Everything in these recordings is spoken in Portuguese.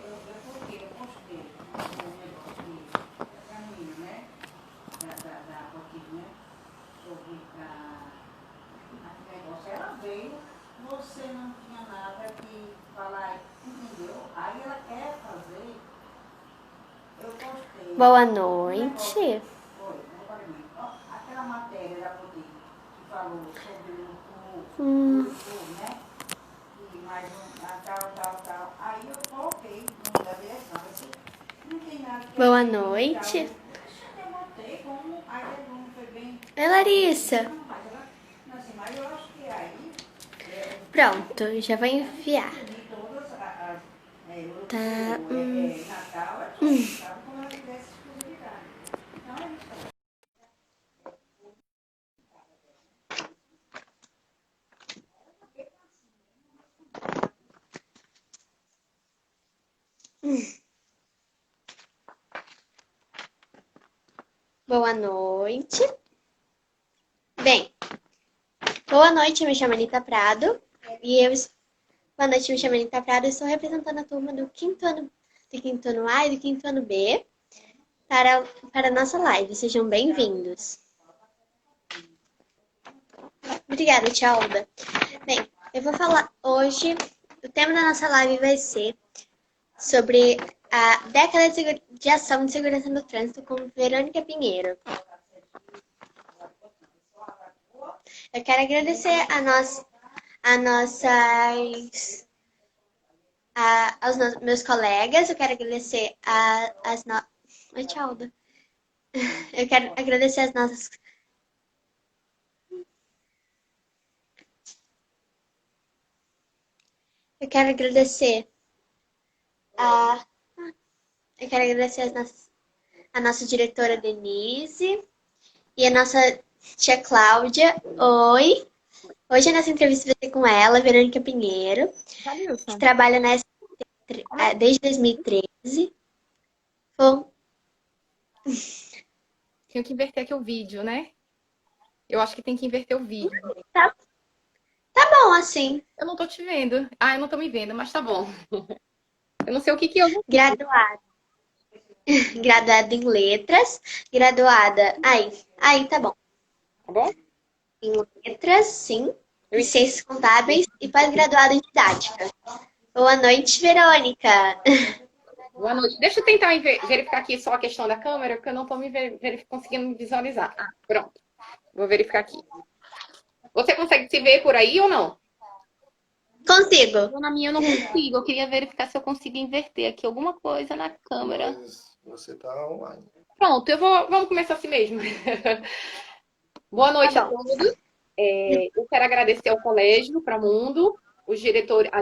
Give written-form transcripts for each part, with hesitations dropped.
eu postei um negócio da menina, né? Da Rotina, né? Sobre a negócio. Ela veio, você não tinha nada que falar, entendeu? Aí ela quer fazer. Eu postei. Boa noite. Foi, aquela matéria da Rotina que falou sobre Hum, né? E mais tal. Aí eu coloquei no da direção. Não tem nada que boa alguém me noite. eu botei como aí não foi bem. Oi, Larissa. Não, mas eu acho que aí Pronto, já vou enviar. de todas as Tá. Natal, é tudo, sabe? Como ela tivesse exclusividade. Então é isso. Boa noite. Bem, boa noite, eu me chamo Anitta Prado. E eu. Boa noite, eu me chamo Anitta Prado. Eu estou representando a turma do quinto ano A e do quinto ano B para a nossa live. Sejam bem-vindos. Obrigada, tia Alda. Bem, eu vou falar hoje. O tema da nossa live vai ser sobre a década de ação de segurança no trânsito com Verônica Pinheiro. Eu quero agradecer aos meus colegas, eu quero agradecer Oi, tchau. Eu quero agradecer as nossas. Eu quero agradecer a. Eu quero agradecer a nossa diretora Denise e a nossa tia Cláudia. Oi. Hoje a nossa entrevista vai ser com ela, Verônica Pinheiro, que trabalha desde 2013. Bom, Tenho que inverter aqui o vídeo, né? Eu acho que tem que inverter o vídeo. tá bom assim. Eu não tô te vendo. Ah, eu não tô me vendo, mas tá bom. Eu não sei o que eu... Graduada. Graduada em letras. Graduada. Aí tá bom. Tá bom? Em letras, sim. Em ciências contábeis e pós-graduada em didática. Boa noite, Verônica. Boa noite. Deixa eu tentar verificar aqui só a questão da câmera, porque eu não tô conseguindo me visualizar. Ah, pronto. Vou verificar aqui. Você consegue se ver por aí ou não? Consigo. Na minha eu não consigo. Eu queria verificar se eu consigo inverter aqui alguma coisa na câmera. Mas você tá online. Pronto, vamos começar assim mesmo. Boa noite a todos. Eu quero agradecer ao Colégio Para Mundo, as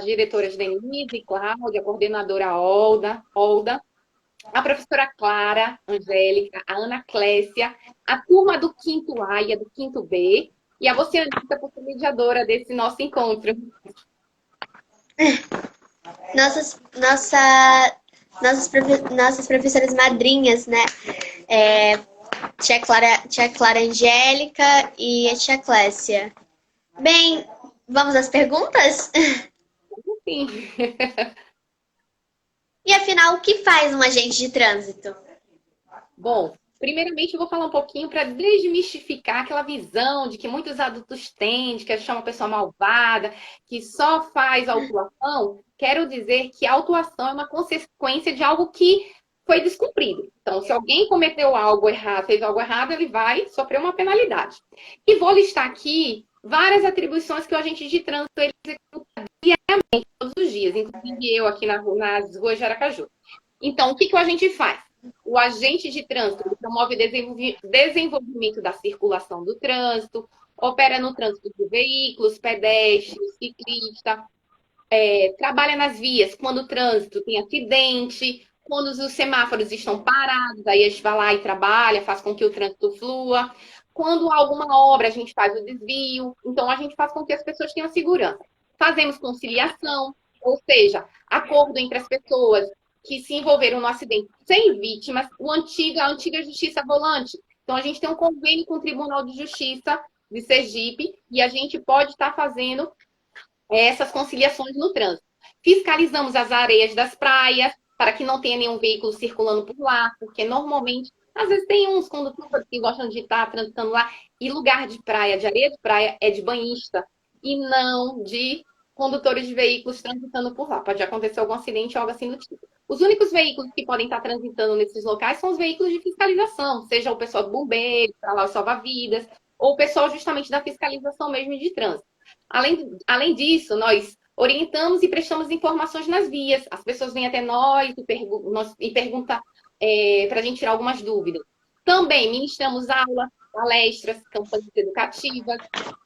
diretoras Denise e Cláudia, a coordenadora Olda, a professora Clara, Angélica, a Ana Clécia, a turma do quinto A e a do quinto B, e a você, Anitta, por ser mediadora desse nosso encontro. Nossas professoras madrinhas, né? Tia Clara Angélica e a tia Clécia. Bem, vamos às perguntas? Sim. E afinal, o que faz um agente de trânsito? Bom, primeiramente eu vou falar um pouquinho para desmistificar aquela visão de que muitos adultos têm, de que a gente é uma pessoa malvada, que só faz autuação. Quero dizer que a autuação é uma consequência de algo que foi descumprido. Então, se alguém cometeu algo errado, fez algo errado, ele vai sofrer uma penalidade. E vou listar aqui várias atribuições que o agente de trânsito ele executa diariamente, todos os dias, inclusive eu aqui nas ruas de Aracaju. Então, o que o agente faz? O agente de trânsito promove desenvolvimento da circulação do trânsito, opera no trânsito de veículos, pedestres, ciclistas, trabalha nas vias quando o trânsito tem acidente, quando os semáforos estão parados, aí a gente vai lá e trabalha, faz com que o trânsito flua. Quando há alguma obra, a gente faz o desvio. Então, a gente faz com que as pessoas tenham segurança. Fazemos conciliação, ou seja, acordo entre as pessoas que se envolveram no acidente sem vítimas, a antiga justiça volante. Então, a gente tem um convênio com o Tribunal de Justiça de Sergipe e a gente pode estar fazendo essas conciliações no trânsito. Fiscalizamos as areias das praias, para que não tenha nenhum veículo circulando por lá, porque normalmente, às vezes tem uns condutores que gostam de estar transitando lá, e lugar de praia, de areia de praia, é de banhista, e não de condutores de veículos transitando por lá. Pode acontecer algum acidente ou algo assim do tipo. Os únicos veículos que podem estar transitando nesses locais são os veículos de fiscalização, seja o pessoal do bombeiro, para lá os salva-vidas, ou o pessoal justamente da fiscalização mesmo de trânsito. Além disso, nós orientamos e prestamos informações nas vias. As pessoas vêm até nós e perguntam para a gente tirar algumas dúvidas. Também ministramos aulas, palestras, campanhas educativas,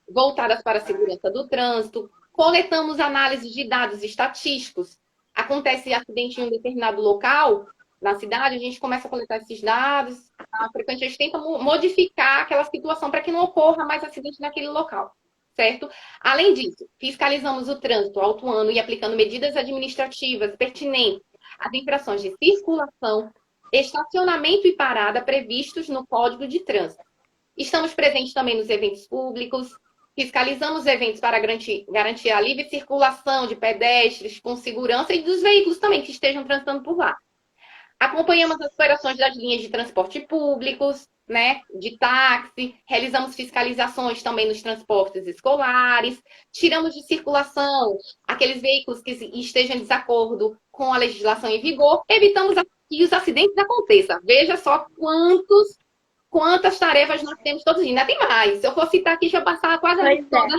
voltadas para a segurança do trânsito. Coletamos análises de dados estatísticos. Acontece acidente em um determinado local, na cidade, a gente começa a coletar esses dados. Frequentemente, a gente tenta modificar aquela situação para que não ocorra mais acidente naquele local, certo? Além disso, fiscalizamos o trânsito, autuando e aplicando medidas administrativas pertinentes às infrações de circulação, estacionamento e parada previstos no Código de Trânsito. Estamos presentes também nos eventos públicos, fiscalizamos eventos para garantir a livre circulação de pedestres com segurança e dos veículos também que estejam transitando por lá. Acompanhamos as operações das linhas de transporte públicos, né, de táxi, realizamos fiscalizações também nos transportes escolares, tiramos de circulação aqueles veículos que estejam em desacordo com a legislação em vigor, evitamos que os acidentes aconteçam. Veja só quantas tarefas nós temos todos os dias. Ainda tem mais. Se eu for citar aqui, já passar quase a noite toda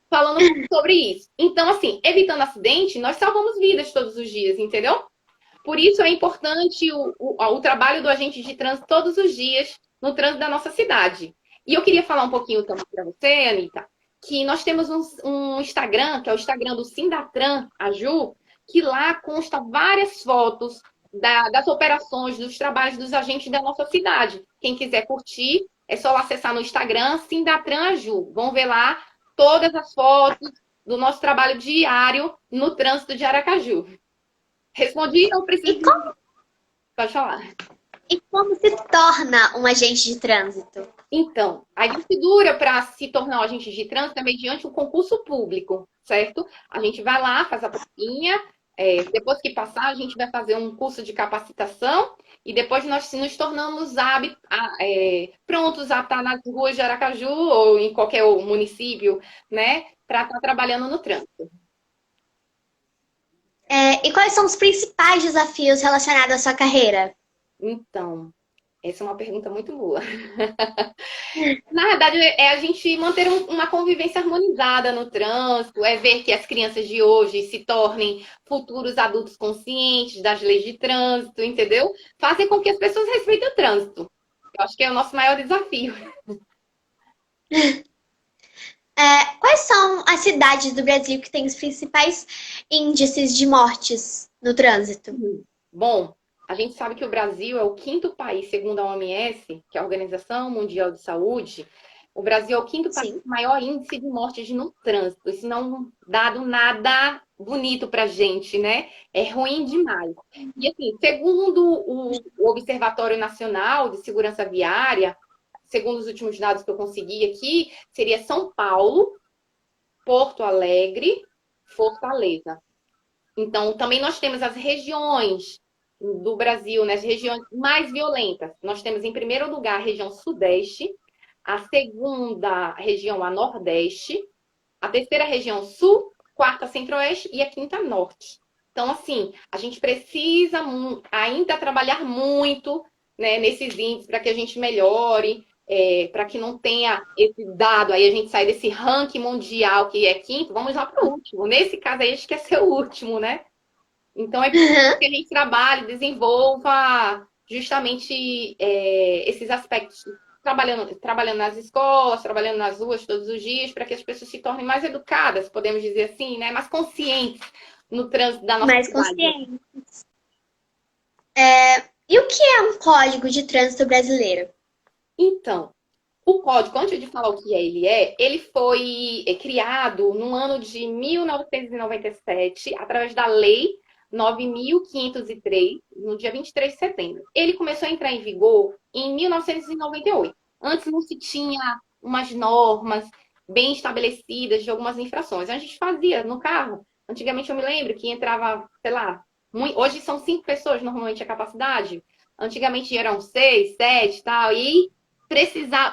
falando sobre isso. Então, assim, evitando acidente, nós salvamos vidas todos os dias, entendeu? Por isso é importante o trabalho do agente de trânsito todos os dias no trânsito da nossa cidade. E eu queria falar um pouquinho também para você, Anitta, que nós temos um Instagram, que é o Instagram do Sindatran, a Ju, que lá consta várias fotos das operações, dos trabalhos dos agentes da nossa cidade. Quem quiser curtir, é só acessar no Instagram, Sindatran Aju. Vão ver lá todas as fotos do nosso trabalho diário no trânsito de Aracaju. Respondi ou preciso? Pode falar. E como se torna um agente de trânsito? Então, a figura para se tornar um agente de trânsito é mediante um concurso público, certo? A gente vai lá, faz a provinha, depois que passar, a gente vai fazer um curso de capacitação e depois nós nos tornamos prontos a estar nas ruas de Aracaju ou em qualquer município, né, para estar trabalhando no trânsito. E quais são os principais desafios relacionados à sua carreira? Então, essa é uma pergunta muito boa. Na verdade, é a gente manter uma convivência harmonizada no trânsito, é ver que as crianças de hoje se tornem futuros adultos conscientes das leis de trânsito, entendeu? Fazer com que as pessoas respeitem o trânsito. Eu acho que é o nosso maior desafio. Quais são as cidades do Brasil que têm os principais índices de mortes no trânsito? Bom, a gente sabe que o Brasil é o quinto país, segundo a OMS, que é a Organização Mundial de Saúde. O Brasil é o quinto país com maior índice de mortes no trânsito. Isso não é um dado nada bonito pra gente, né? É ruim demais. E assim, segundo o Observatório Nacional de Segurança Viária, segundo os últimos dados que eu consegui aqui, seria São Paulo, Porto Alegre, Fortaleza. Então, também nós temos as regiões do Brasil, né, as regiões mais violentas. Nós temos, em primeiro lugar, a região Sudeste, a segunda região, a Nordeste, a terceira região Sul, quarta Centro-Oeste e a quinta Norte. Então, assim, a gente precisa ainda trabalhar muito, né, nesses índices para que a gente melhore, para que não tenha esse dado, aí a gente sai desse ranking mundial que é quinto, vamos lá para o último. Nesse caso aí, a gente quer ser o último, né? Então, é preciso que a gente trabalhe, desenvolva justamente esses aspectos, trabalhando nas escolas, trabalhando nas ruas todos os dias, para que as pessoas se tornem mais educadas, podemos dizer assim, né? Mais conscientes no trânsito da nossa cidade. Mais conscientes. E o que é um código de trânsito brasileiro? Então, o código, antes de falar o que ele foi criado no ano de 1997, através da Lei 9.503, no dia 23 de setembro. Ele começou a entrar em vigor em 1998. Antes não se tinha umas normas bem estabelecidas de algumas infrações. A gente fazia no carro. Antigamente eu me lembro que entrava, sei lá, Hoje são 5 pessoas, normalmente, a capacidade. Antigamente eram 6, 7 e tal. E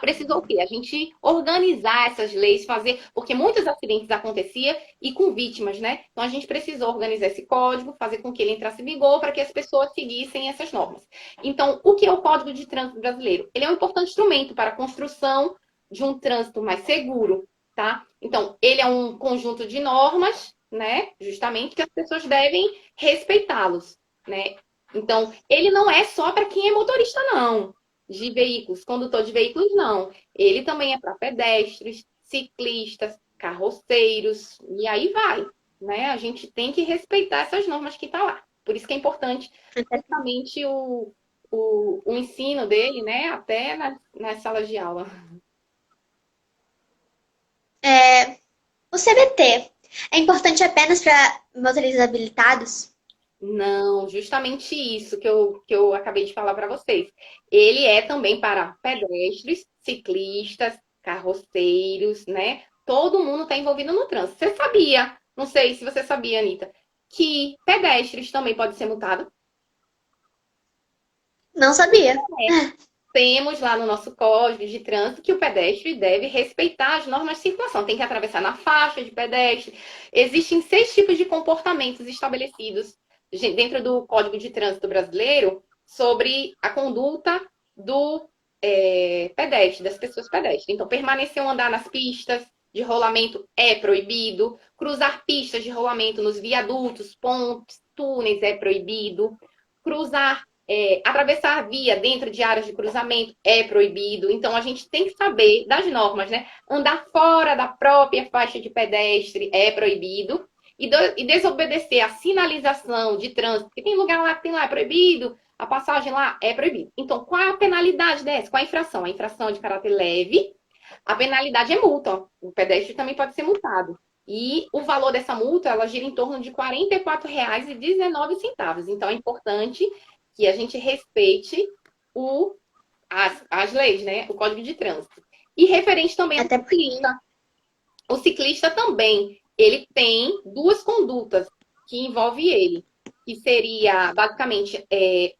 precisou o quê? A gente organizar essas leis, fazer. Porque muitos acidentes aconteciam e com vítimas, né? Então a gente precisou organizar esse código, fazer com que ele entrasse em vigor para que as pessoas seguissem essas normas. Então, o que é o Código de Trânsito Brasileiro? Ele é um importante instrumento para a construção de um trânsito mais seguro, tá? Então, ele é um conjunto de normas, né? Justamente que as pessoas devem respeitá-los, né? Então, ele não é só para quem é motorista, não, de veículos, condutor de veículos, não. Ele também é para pedestres, ciclistas, carroceiros, e aí vai, né? A gente tem que respeitar essas normas que estão lá. Por isso que é importante justamente o ensino dele, né? Até nas salas de aula. O CBT é importante apenas para motoristas habilitados? Não, justamente isso que eu acabei de falar para vocês. Ele é também para pedestres, ciclistas, carroceiros, né? Todo mundo está envolvido no trânsito. Você sabia, não sei se você sabia, Anitta, que pedestres também podem ser multados? Não sabia. Temos lá no nosso código de trânsito que o pedestre deve respeitar as normas de circulação. Tem que atravessar na faixa de pedestre. Existem 6 tipos de comportamentos estabelecidos dentro do Código de Trânsito Brasileiro sobre a conduta do pedestre, das pessoas pedestres. Então, permanecer ou andar nas pistas de rolamento é proibido. Cruzar pistas de rolamento nos viadutos, pontes, túneis é proibido. Cruzar atravessar via dentro de áreas de cruzamento é proibido. Então, a gente tem que saber das normas, né? Andar fora da própria faixa de pedestre é proibido. E desobedecer a sinalização de trânsito, porque tem lugar lá que tem lá, é proibido, a passagem lá é proibido. Então, qual é a penalidade dessa? Qual a infração? A infração é de caráter leve, a penalidade é multa. O pedestre também pode ser multado. E o valor dessa multa, ela gira em torno de R$ 44,19. Então, é importante que a gente respeite as leis, né? O Código de Trânsito. E referente também ao Até porque ciclista. O ciclista também, ele tem 2 condutas que envolvem ele, que seria, basicamente,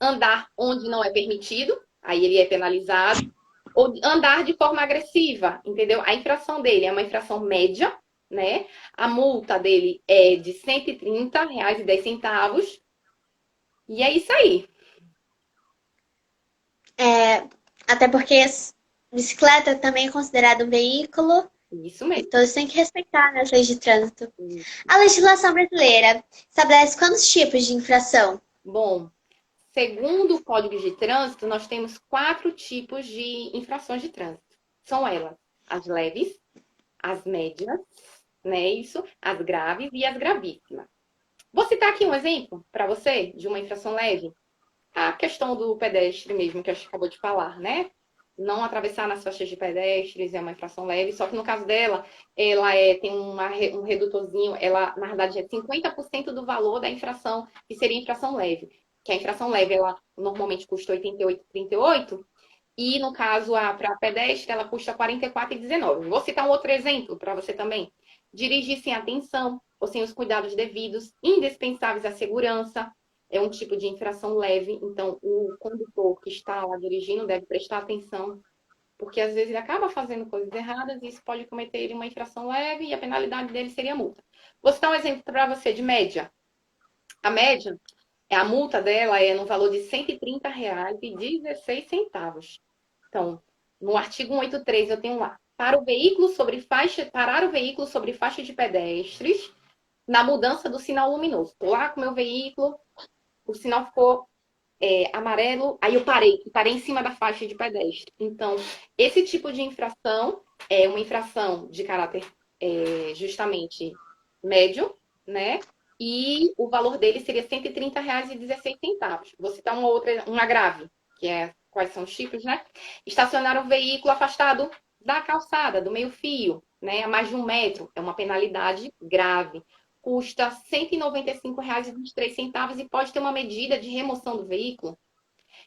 andar onde não é permitido, aí ele é penalizado, ou andar de forma agressiva, entendeu? A infração dele é uma infração média, né? A multa dele é de R$ 130,10. E é isso aí. Até porque bicicleta também é considerada um veículo Isso e mesmo. todos têm que respeitar, né, as leis de trânsito. A legislação brasileira estabelece quantos tipos de infração? Bom, segundo o Código de Trânsito, nós temos 4 tipos de infrações de trânsito. São elas: as leves, as médias, né? Isso, as graves e as gravíssimas. Vou citar aqui um exemplo para você de uma infração leve. A questão do pedestre mesmo, que a gente acabou de falar, né? Não atravessar nas faixas de pedestres é uma infração leve, só que no caso dela, ela tem um redutorzinho, ela, na verdade, é 50% do valor da infração, que seria infração leve. Que a infração leve, ela normalmente custa R$ 88,38, e no caso, para pedestre, ela custa R$ 44,19. Vou citar um outro exemplo para você também. Dirigir sem atenção ou sem os cuidados devidos, indispensáveis à segurança, é um tipo de infração leve. Então, o condutor que está lá dirigindo deve prestar atenção, porque às vezes ele acaba fazendo coisas erradas e isso pode cometer uma infração leve e a penalidade dele seria multa. Vou citar um exemplo para você de média. A média, a multa dela é no valor de R$ 130,16. Então, no artigo 183 eu tenho lá, parar o veículo sobre faixa de pedestres na mudança do sinal luminoso. Estou lá com o meu veículo, o sinal ficou amarelo, aí eu parei em cima da faixa de pedestre. Então, esse tipo de infração é uma infração de caráter justamente médio, né? E o valor dele seria R$ 130,16. Vou citar uma grave, que é quais são os tipos, né? Estacionar o veículo afastado da calçada, do meio-fio, né? A mais de 1 metro, é uma penalidade grave. Custa R$ 195,23 e pode ter uma medida de remoção do veículo.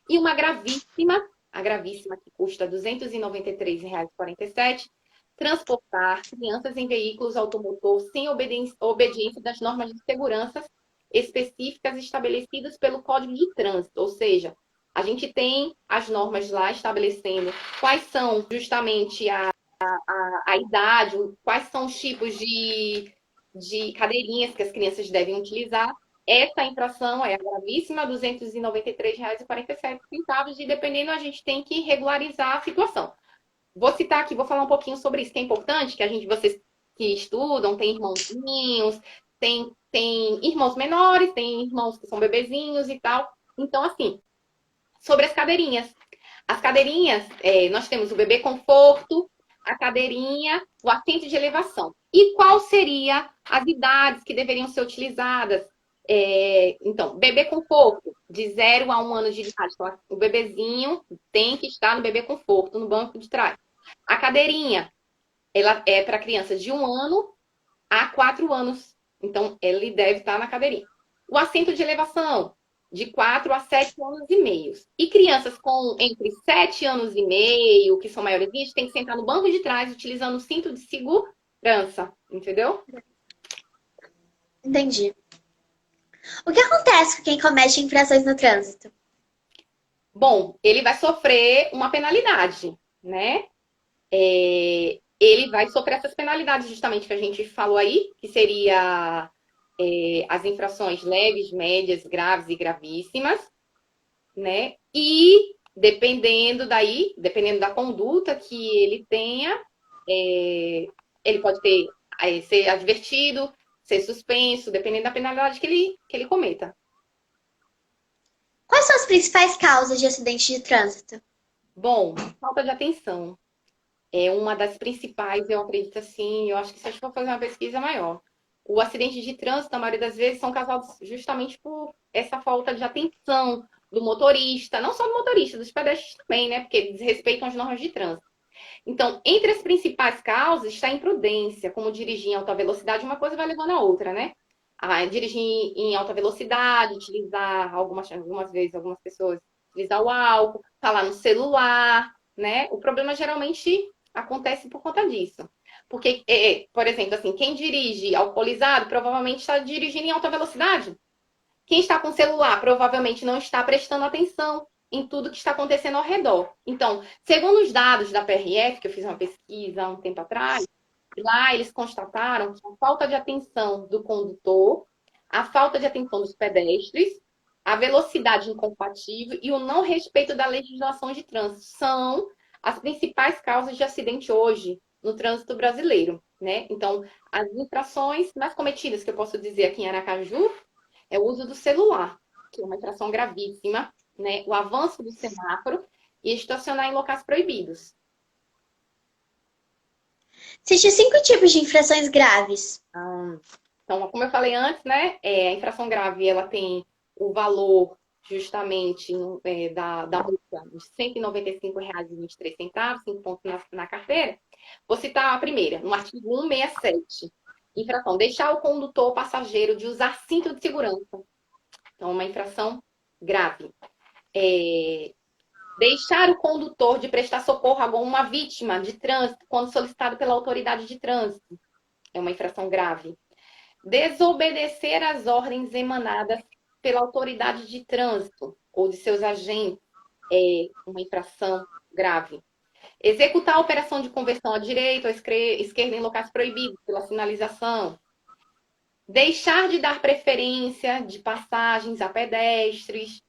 E uma gravíssima, a gravíssima que custa R$ 293,47, transportar crianças em veículos automotor sem obediência das normas de segurança específicas estabelecidas pelo Código de Trânsito, ou seja, a gente tem as normas lá estabelecendo quais são justamente a idade, quais são os tipos de cadeirinhas que as crianças devem utilizar. Essa infração é a gravíssima, R$ 293,47, e dependendo, a gente tem que regularizar a situação. Vou citar aqui, vou falar um pouquinho sobre isso, que é importante, que vocês que estudam, tem irmãozinhos, tem irmãos menores, tem irmãos que são bebezinhos e tal. Então, assim, sobre as cadeirinhas. As cadeirinhas, nós temos o bebê conforto, a cadeirinha, o assento de elevação. E qual seria as idades que deveriam ser utilizadas? Então, bebê conforto, de 0 a 1 ano de idade. Então, o bebezinho tem que estar no bebê conforto, no banco de trás. A cadeirinha, ela é para crianças de 1 ano a 4 anos. Então, ele deve estar na cadeirinha. O assento de elevação, de 4 a 7 anos e meio. E crianças com entre 7 anos e meio, que são maiores, tem que sentar no banco de trás, utilizando o cinto de segurança. Entendeu? Entendi. O que acontece com quem comete infrações no trânsito? Bom, ele vai sofrer uma penalidade, né? Ele vai sofrer essas penalidades justamente que a gente falou aí, que seria as infrações leves, médias, graves e gravíssimas, né? E dependendo da conduta que ele tenha, ele pode ser advertido, ser suspenso, dependendo da penalidade que ele cometa. Quais são as principais causas de acidente de trânsito? Bom, falta de atenção. É uma das principais, eu acredito assim, eu acho que se a gente for fazer uma pesquisa maior. O acidente de trânsito, na maioria das vezes, são causados justamente por essa falta de atenção do motorista, não só do motorista, dos pedestres também, né? Porque desrespeitam as normas de trânsito. Então, entre as principais causas está a imprudência, como dirigir em alta velocidade, uma coisa vai levando a outra, né? Dirigir em alta velocidade, utilizar algumas vezes, algumas pessoas utilizar o álcool, falar no celular, né? O problema geralmente acontece por conta disso. Porque, por exemplo, assim, quem dirige alcoolizado provavelmente está dirigindo em alta velocidade. Quem está com celular provavelmente não está prestando atenção em tudo que está acontecendo ao redor. Então, segundo os dados da PRF, que eu fiz uma pesquisa há um tempo atrás, lá eles constataram que a falta de atenção do condutor, a falta de atenção dos pedestres, a velocidade incompatível e o não respeito da legislação de trânsito são as principais causas de acidente hoje no trânsito brasileiro, né? Então, as infrações mais cometidas, que eu posso dizer aqui em Aracaju, é o uso do celular, que é uma infração gravíssima, né? O avanço do semáforo e estacionar em locais proibidos. Existem 5 tipos de infrações graves. Então, como eu falei antes, né? A infração grave, ela tem o valor justamente da multa de R$ 195,23, 5 pontos na carteira. Vou citar a primeira, no artigo 167. Infração, deixar o condutor ou passageiro de usar cinto de segurança. Então, uma infração grave. Deixar o condutor de prestar socorro a alguma vítima de trânsito quando solicitado pela autoridade de trânsito. É uma infração grave. Desobedecer às ordens emanadas pela autoridade de trânsito ou de seus agentes é uma infração grave. Executar a operação de conversão à direita ou esquerda em locais proibidos pela sinalização. Deixar de dar preferência de passagens a pedestres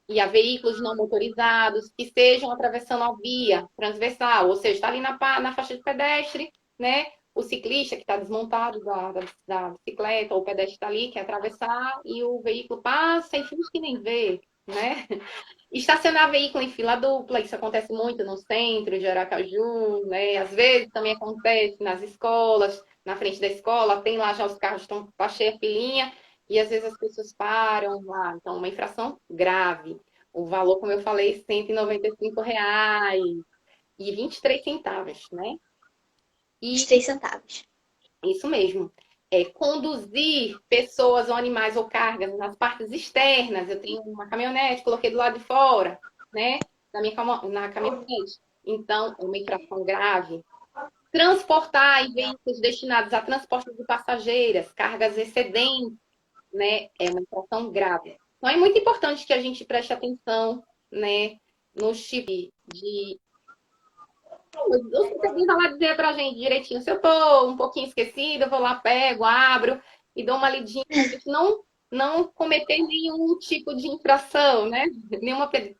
e a veículos não motorizados que estejam atravessando a via transversal, ou seja, está ali na faixa de pedestre, né? O ciclista que está desmontado da bicicleta, ou o pedestre está ali, quer atravessar, e o veículo passa e finge que nem vê, né? Estacionar veículo em fila dupla, isso acontece muito no centro de Aracaju, né? Às vezes também acontece nas escolas, na frente da escola, tem lá já os carros estão cheios a filinha, e às vezes as pessoas param lá. Então, uma infração grave. O valor, como eu falei, R$ 195,23, né? E 23 centavos. isso mesmo. Conduzir pessoas ou animais ou cargas nas partes externas. Eu tenho uma caminhonete, coloquei do lado de fora, né? Na caminhonete. Então, é uma infração grave. Transportar em veículos destinados a transporte de passageiras, cargas excedentes, né, é uma infração grave. Então, é muito importante que a gente preste atenção, né, nos tipos de... Os conselhos vão lá dizer pra gente direitinho, se eu tô um pouquinho esquecida, eu vou lá, pego, abro e dou uma lidinha, pra gente não cometer nenhum tipo de infração, né,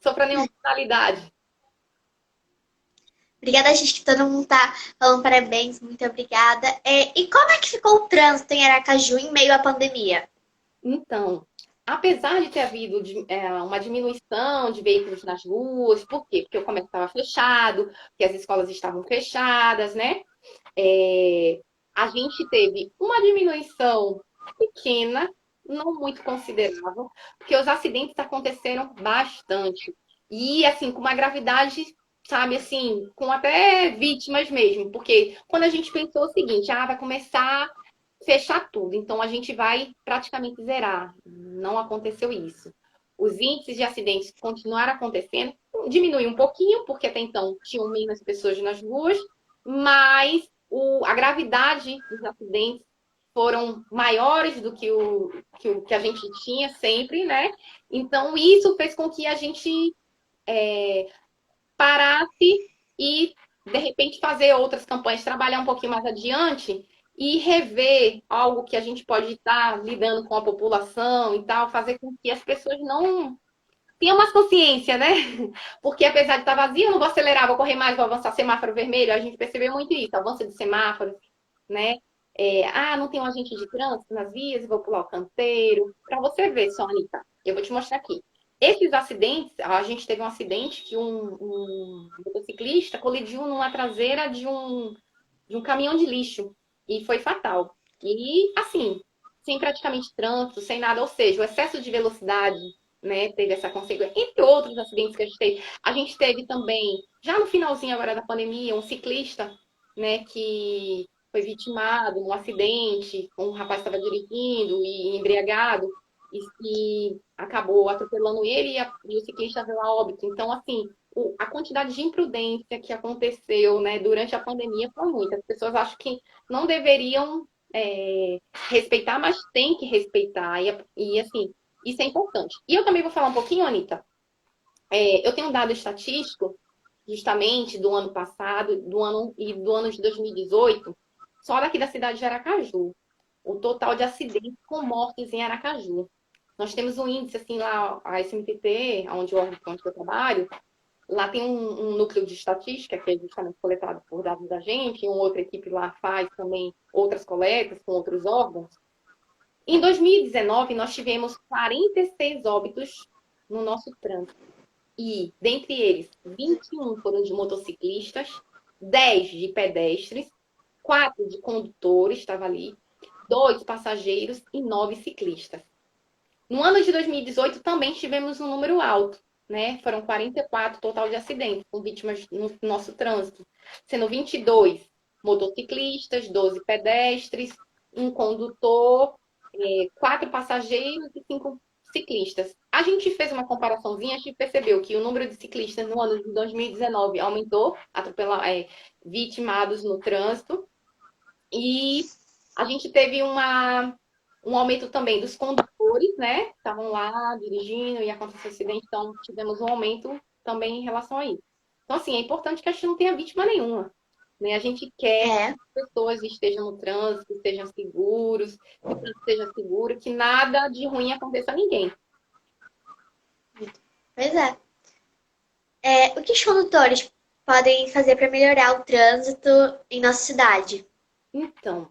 sofrer nenhuma penalidade. Obrigada, gente, que todo mundo tá falando parabéns. Muito obrigada. E como é que ficou o trânsito em Aracaju em meio à pandemia? Então, apesar de ter havido uma diminuição de veículos nas ruas, por quê? Porque o comércio estava fechado, porque as escolas estavam fechadas, né? A gente teve uma diminuição pequena, não muito considerável, porque os acidentes aconteceram bastante. E, assim, com uma gravidade, sabe, assim, com até vítimas mesmo. Porque quando a gente pensou o seguinte, vai começar fechar tudo. Então, a gente vai praticamente zerar. Não aconteceu isso. Os índices de acidentes continuaram acontecendo, diminuiu um pouquinho, porque até então tinham menos pessoas nas ruas, mas a gravidade dos acidentes foram maiores do que a gente tinha sempre, né? Então, isso fez com que a gente parasse e, de repente, fazer outras campanhas, trabalhar um pouquinho mais adiante e rever algo que a gente pode estar lidando com a população e tal, fazer com que as pessoas não tenham mais consciência, né? Porque apesar de estar vazio, eu não vou acelerar, vou correr mais, vou avançar semáforo vermelho. A gente percebeu muito isso, avanço de semáforos, né? Não tem um agente de trânsito nas vias, vou pular o canteiro. Para você ver só, Anitta, eu vou te mostrar aqui. Esses acidentes, a gente teve um acidente que um motociclista colidiu numa traseira de um caminhão de lixo e foi fatal. E, assim, sem praticamente trânsito, sem nada, ou seja, o excesso de velocidade, né, teve essa consequência, entre outros acidentes que a gente teve. A gente teve também, já no finalzinho agora da pandemia, um ciclista, né, que foi vitimado num acidente, um rapaz estava dirigindo e embriagado e acabou atropelando ele e o ciclista veio a óbito. Então, assim, a quantidade de imprudência que aconteceu, né, durante a pandemia foi muita. As pessoas acham que não deveriam respeitar, mas tem que respeitar. E, assim, isso é importante. E eu também vou falar um pouquinho, Anitta. Eu tenho um dado estatístico, justamente do ano passado, do ano de 2018, só daqui da cidade de Aracaju. O total de acidentes com mortes em Aracaju. Nós temos um índice, assim, lá, a SMTT, onde eu trabalho, lá tem um núcleo de estatística, que é justamente coletado por dados da gente, e uma outra equipe lá faz também outras coletas com outros órgãos. Em 2019, nós tivemos 46 óbitos no nosso trânsito. E, dentre eles, 21 foram de motociclistas, 10 de pedestres, 4 de condutores, estava ali, 2 passageiros e 9 ciclistas. No ano de 2018 também tivemos um número alto, né? Foram 44 total de acidentes com vítimas no nosso trânsito, sendo 22 motociclistas, 12 pedestres, um condutor, 4 passageiros e 5 ciclistas. A gente fez uma comparaçãozinha, a gente percebeu que o número de ciclistas no ano de 2019 aumentou, vitimados no trânsito, e a gente teve um aumento também dos condutores, né? Estavam lá dirigindo e aconteceu acidente, então tivemos um aumento também em relação a isso. Então, assim, é importante que a gente não tenha vítima nenhuma. Né? A gente quer que as pessoas estejam no trânsito, estejam seguros, que o trânsito esteja seguro, que nada de ruim aconteça a ninguém. Pois é. O que os condutores podem fazer para melhorar o trânsito em nossa cidade? Então,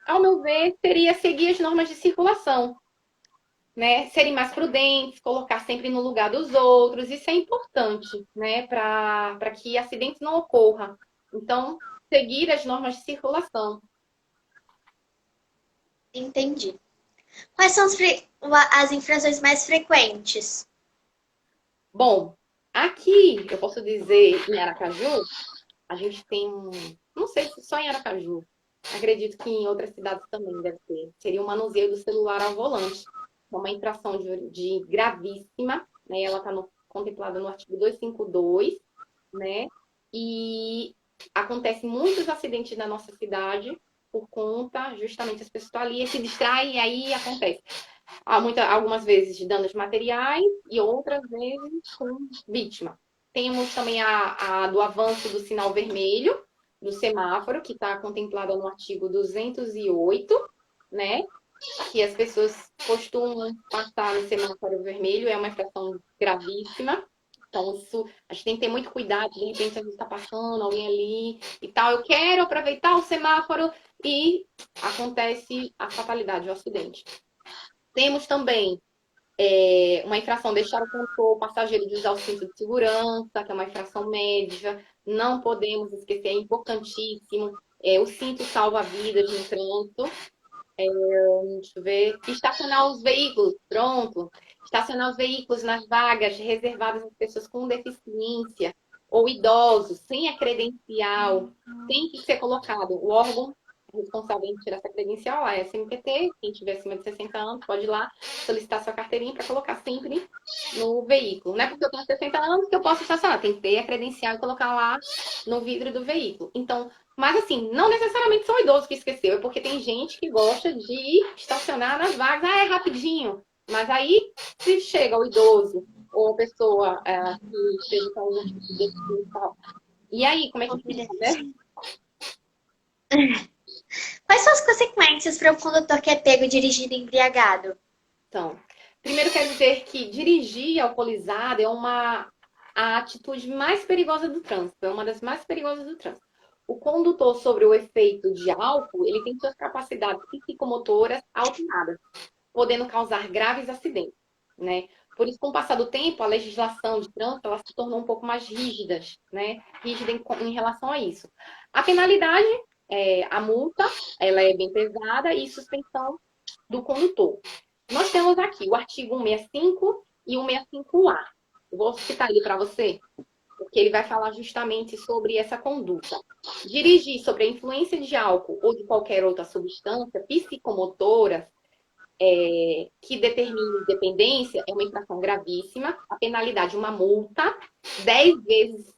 ao meu ver, seria seguir as normas de circulação, né? Serem mais prudentes, colocar sempre no lugar dos outros, isso é importante, né? Para que acidentes não ocorram. Então, seguir as normas de circulação. Entendi. Quais são as infrações mais frequentes? Bom, aqui eu posso dizer em Aracaju, a gente tem não sei se só em Aracaju, acredito que em outras cidades também deve ter. Seria o manuseio do celular ao volante. É uma infração de gravíssima, né? Ela está contemplada no artigo 252, né? E acontece muitos acidentes na nossa cidade por conta, justamente, as pessoas estão ali, se distraem e aí acontece. Algumas vezes de danos materiais e outras vezes com vítima. Temos também a do avanço do sinal vermelho, do semáforo, que está contemplada no artigo 208, né? Que as pessoas costumam passar no semáforo vermelho, é uma infração gravíssima. Então, isso, a gente tem que ter muito cuidado, de repente a gente está passando, alguém ali e tal. Eu quero aproveitar o semáforo e acontece a fatalidade, o acidente. Temos também uma infração deixar o passageiro de usar o cinto de segurança, que é uma infração média. Não podemos esquecer, é importantíssimo. O cinto salva vidas no trânsito. Deixa eu ver. Estacionar os veículos, pronto. Estacionar os veículos nas vagas reservadas às pessoas com deficiência ou idosos, sem a credencial, tem que ser colocado. O órgão responsável em tirar essa credencial lá é a SMPT. Quem tiver acima de 60 anos pode ir lá solicitar sua carteirinha para colocar sempre no veículo. Não é porque eu tenho 60 anos que eu posso estacionar. Tem que ter a credencial e colocar lá no vidro do veículo. Então, mas assim, não necessariamente são idosos que esqueceu, é porque tem gente que gosta de estacionar nas vagas. Ah, é rapidinho. Mas aí, se chega o idoso ou a pessoa que esteja com algum tipo de deficiência e tal, e aí, como é que fica, né? Quais são as consequências para o condutor que é pego dirigindo embriagado? Então, primeiro quero dizer que dirigir alcoolizado é a atitude mais perigosa do trânsito, é uma das mais perigosas do trânsito. O condutor sobre o efeito de álcool, ele tem suas capacidades psicomotoras alteradas, podendo causar graves acidentes, né? Por isso, com o passar do tempo, a legislação de trânsito ela se tornou um pouco mais rígida, né? Rígida em relação a isso. A penalidade, a multa, ela é bem pesada e suspensão do condutor. Nós temos aqui o artigo 165 e 165A. Eu vou citar ele para você, porque ele vai falar justamente sobre essa conduta. Dirigir sobre a influência de álcool ou de qualquer outra substância psicomotora que determine dependência é uma infração gravíssima. A penalidade, uma multa, 10 vezes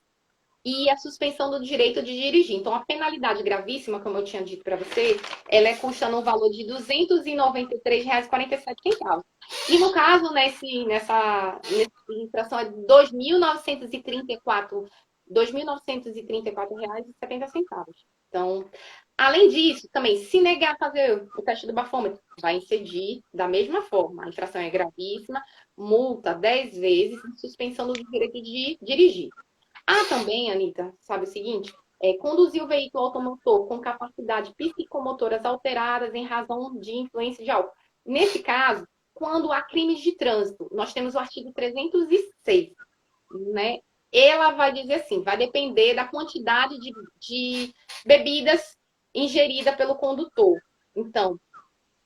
e a suspensão do direito de dirigir. Então, a penalidade gravíssima, como eu tinha dito para você, ela consta no valor de R$ 293,47. E no caso, nessa infração é R$ 2.934,70. Então, além disso, também, se negar a fazer o teste do bafômetro, vai incidir da mesma forma. A infração é gravíssima, multa 10 vezes e suspensão do direito de dirigir. Também, Anitta, sabe o seguinte? Conduzir o veículo automotor com capacidade psicomotoras alteradas em razão de influência de álcool. Nesse caso, quando há crimes de trânsito, nós temos o artigo 306, né? Ela vai dizer assim, vai depender da quantidade de bebidas ingerida pelo condutor. Então,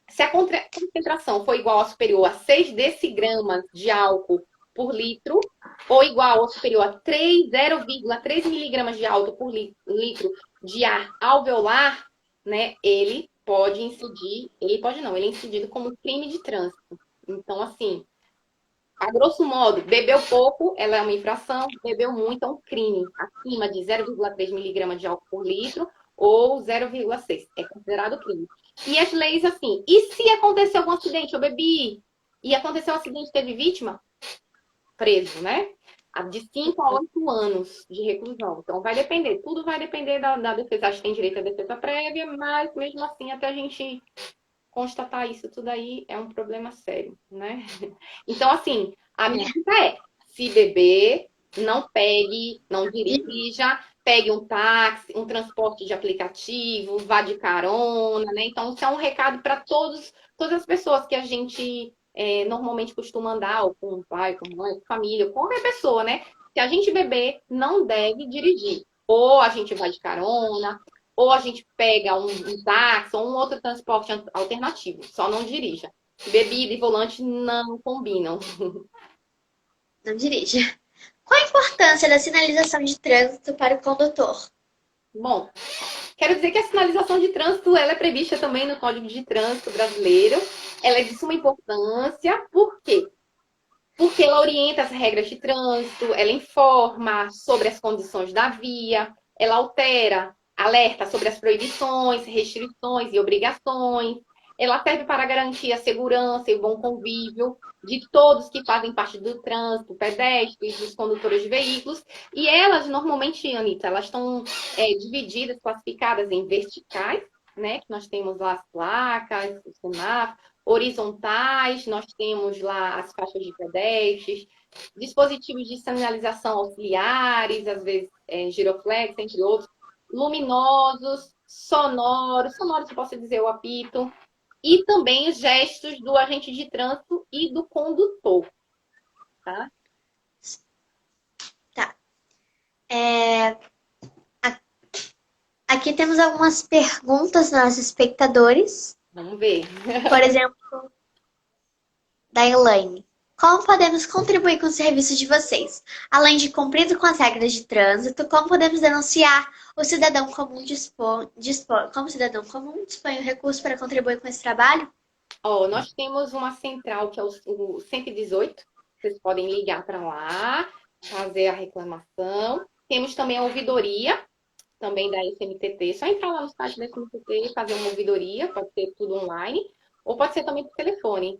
se a concentração for igual ou superior a 6 decigramas de álcool por litro, ou igual ou superior a 0,3 miligramas de álcool por litro de ar alveolar, né, ele pode incidir, ele é incidido como crime de trânsito. Então, assim, a grosso modo, bebeu pouco, ela é uma infração, bebeu muito, é um crime. Acima de 0,3 miligramas de álcool por litro ou 0,6, é considerado crime. E as leis, assim, e se acontecer algum acidente, eu bebi, e aconteceu um acidente, teve vítima, preso, né? De 5 a 8 anos de reclusão. Então, vai depender, tudo vai depender da defesa. Acho que tem direito à defesa prévia, mas mesmo assim, até a gente constatar isso tudo aí é um problema sério, né? Então, assim, a minha dica é, se beber, não pegue, não dirija, pegue um táxi, um transporte de aplicativo, vá de carona, né? Então, isso é um recado para todas as pessoas que a gente normalmente costuma andar, ou com o pai, com a mãe, com a família, com qualquer pessoa, né? Se a gente beber, não deve dirigir. Ou a gente vai de carona, ou a gente pega um táxi ou um outro transporte alternativo. Só não dirija. Bebida e volante não combinam. Não dirija. Qual a importância da sinalização de trânsito para o condutor? Bom, quero dizer que a sinalização de trânsito ela é prevista também no Código de Trânsito Brasileiro. Ela é de suma importância. Por quê? Porque ela orienta as regras de trânsito, ela informa sobre as condições da via, ela altera alerta sobre as proibições, restrições e obrigações. Ela serve para garantir a segurança e o bom convívio de todos que fazem parte do trânsito, pedestres, dos condutores de veículos. E elas, normalmente, Anitta, elas estão divididas, classificadas em verticais, né? Que nós temos lá as placas, o semáforo, horizontais, nós temos lá as faixas de pedestres, dispositivos de sinalização auxiliares, às vezes giroflex, entre outros, luminosos, sonoros eu posso dizer o apito, e também os gestos do agente de trânsito e do condutor, tá? Tá. Aqui temos algumas perguntas dos nossos espectadores. Vamos ver. Por exemplo, da Elaine. Como podemos contribuir com o serviço de vocês? Além de cumprir com as regras de trânsito, como podemos denunciar o cidadão comum como o cidadão comum dispõe o recurso para contribuir com esse trabalho? Nós temos uma central que é o 118. Vocês podem ligar para lá, fazer a reclamação. Temos também a ouvidoria, também da SMTT. Só entrar lá no site da SMTT e fazer uma ouvidoria. Pode ser tudo online. Ou pode ser também por telefone.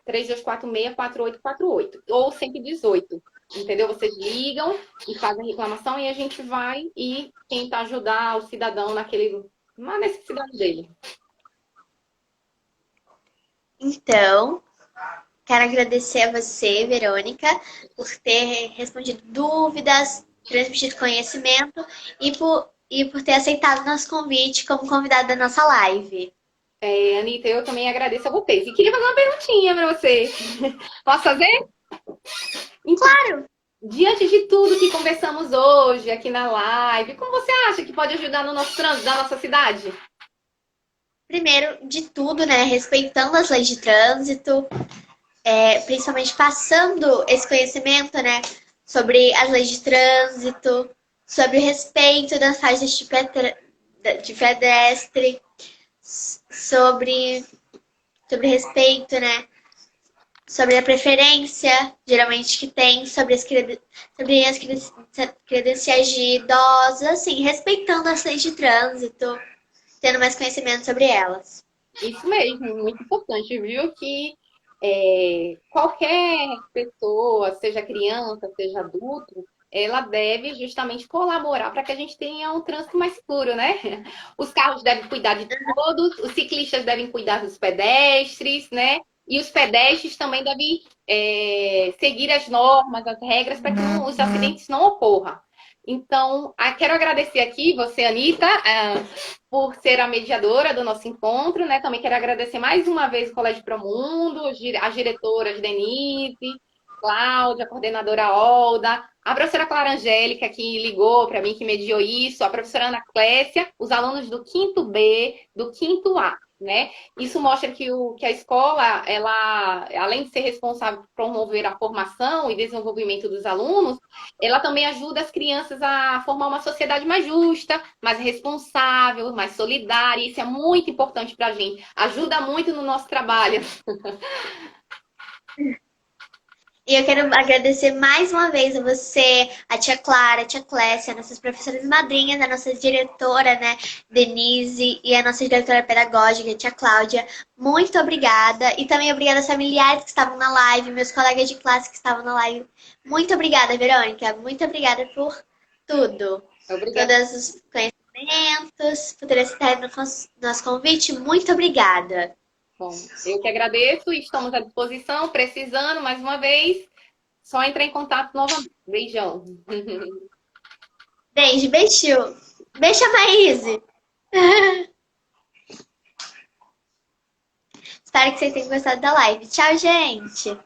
3246-4848 ou 118, entendeu? Vocês ligam e fazem a reclamação e a gente vai e tenta ajudar o cidadão na necessidade dele. Então, quero agradecer a você, Verônica, por ter respondido dúvidas, transmitido conhecimento e por ter aceitado nosso convite como convidada da nossa live. Anitta, eu também agradeço a vocês. E queria fazer uma perguntinha para você. Posso fazer? Claro! Diante de tudo que conversamos hoje aqui na live, como você acha que pode ajudar no nosso trânsito da nossa cidade? Primeiro de tudo, né, respeitando as leis de trânsito, principalmente passando esse conhecimento, né, sobre as leis de trânsito, sobre o respeito das faixas de pedestre, sobre respeito, né? Sobre a preferência, geralmente, que tem, sobre as credenciais de idosos, assim, respeitando as leis de trânsito, tendo mais conhecimento sobre elas. Isso mesmo, muito importante, viu? Que qualquer pessoa, seja criança, seja adulto, ela deve justamente colaborar para que a gente tenha um trânsito mais seguro, né? Os carros devem cuidar de todos, os ciclistas devem cuidar dos pedestres, né? E os pedestres também devem seguir as normas, as regras, para que os acidentes não ocorram. Então, quero agradecer aqui você, Anitta, por ser a mediadora do nosso encontro, né? Também quero agradecer mais uma vez o Colégio Promundo, as diretoras Denise, Cláudia, a coordenadora Olda, a professora Clara Angélica, que ligou para mim, que mediou isso, a professora Ana Clécia, os alunos do 5º B, do 5º A, né? Isso mostra que a escola, ela, além de ser responsável por promover a formação e desenvolvimento dos alunos, ela também ajuda as crianças a formar uma sociedade mais justa, mais responsável, mais solidária. Isso é muito importante para a gente. Ajuda muito no nosso trabalho. E eu quero agradecer mais uma vez a você, a tia Clara, a tia Clécia, nossas professoras madrinhas, a nossa diretora, né, Denise, e a nossa diretora pedagógica, a tia Cláudia. Muito obrigada. E também obrigada aos familiares que estavam na live, meus colegas de classe que estavam na live. Muito obrigada, Verônica. Muito obrigada por tudo. Obrigada. Todos os conhecimentos, por ter aceitado nosso convite. Muito obrigada. Bom, eu que agradeço e estamos à disposição, precisando, mais uma vez, só entrar em contato novamente. Beijão. Beijo, beijo. Beijo, Maíse. Espero que vocês tenham gostado da live. Tchau, gente.